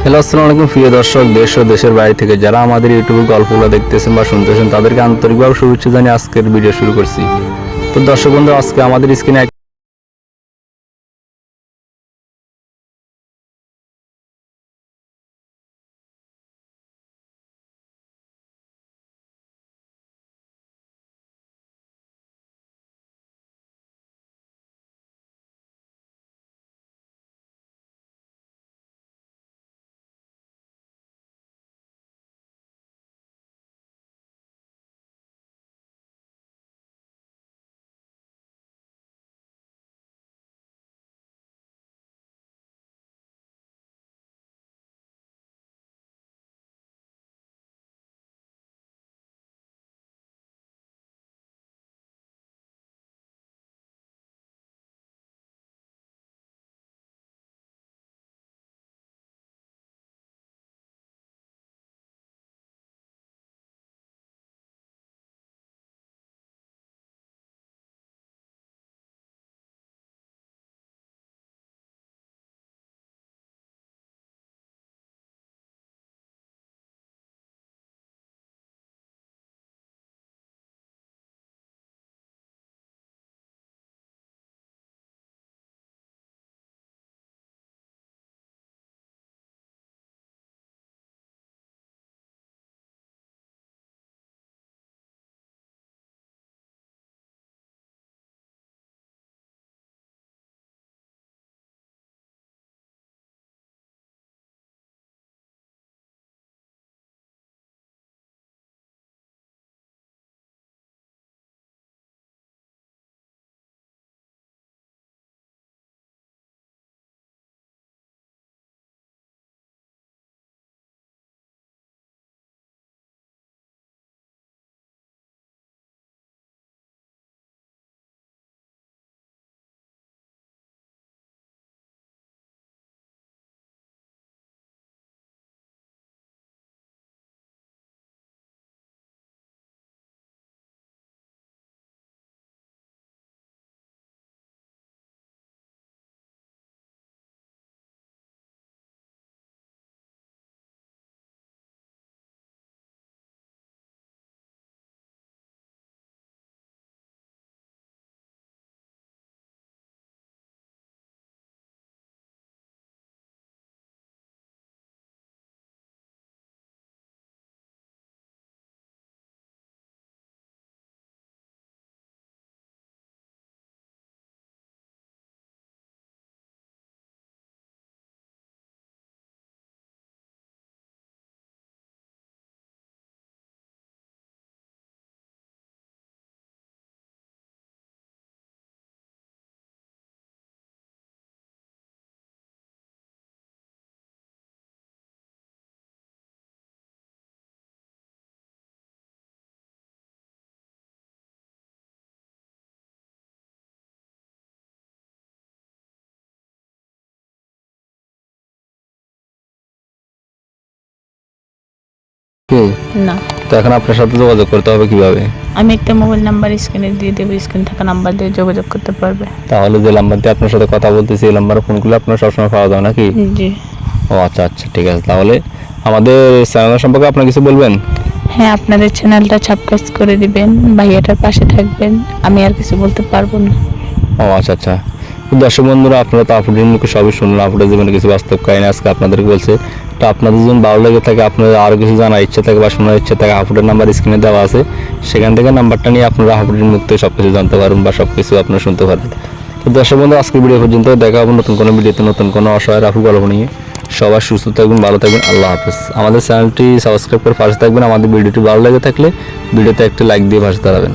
Hello, আসসালামু আলাইকুম প্রিয় দর্শক, দেশ ও দেশের বাইরে থেকে যারা আমাদের ইউটিউবে গল্পগুলো দেখতেছেন বা শুনতেছেন তাদেরকে আন্তরিকভাবে শুভেচ্ছা জানিয়ে আজকের ভিডিও শুরু করছি। তো দর্শক বন্ধু, আজকে আমাদের স্ক্রিনে না, তো এখন আপনার সাথে যোগাযোগ করতে হবে কিভাবে? আমি একটা মোবাইল নাম্বার স্ক্রিনে দিয়ে দেবো, স্ক্রিনে থাকা নাম্বার দিয়ে যোগাযোগ করতে পারবে। তাহলে যে নাম্বার দিয়ে আপনার সাথে কথা বলতেছি এই নাম্বারে ফোন করলে আপনার সবসময় পাওয়া যাবে নাকি? জি। ও আচ্ছা আচ্ছা, ঠিক আছে। তাহলে আমাদের চ্যানেল সম্পর্কে আপনি কিছু বলবেন? হ্যাঁ, আপনাদের চ্যানেলটা সাবস্ক্রাইব করে দিবেন, ভাইয়াটার পাশে থাকবেন, আমি আর কিছু বলতে পারবো না। ও আচ্ছা আচ্ছা। তো দর্শক বন্ধুরা, আপনারা তো আপুদের মুখে সবই শুনলেন, আপুদের জীবনে কিছু বাস্তব কাহিনী আজকে আপনাদেরকে বলছে। তো আপনাদের যখন ভালো লেগে থাকে, আপনাদের আরও কিছু জানার ইচ্ছা থাকে বা শোনার ইচ্ছা থাকে, আপুদের নাম্বার স্ক্রিনে দেওয়া আছে, সেখান থেকে নাম্বারটা নিয়ে আপনারা আপুদের মুখ থেকে সব কিছু জানতে পারবেন বা সব কিছু আপনারা শুনতে পারবেন। তো দর্শক বন্ধু, আজকের ভিডিও পর্যন্ত। দেখা হবে নতুন কোনো ভিডিওতে, নতুন কোনো অসহায় আপু গল্প নিয়ে। সবাই সুস্থ থাকবেন, ভালো থাকবেন, আল্লাহ হাফেজ। আমাদের চ্যানেলটি সাবস্ক্রাইব করে পাশে থাকবেন। আমাদের ভিডিওটি ভালো লেগে থাকলে ভিডিওতে একটি লাইক দিয়ে পাশে দাঁড়াবেন।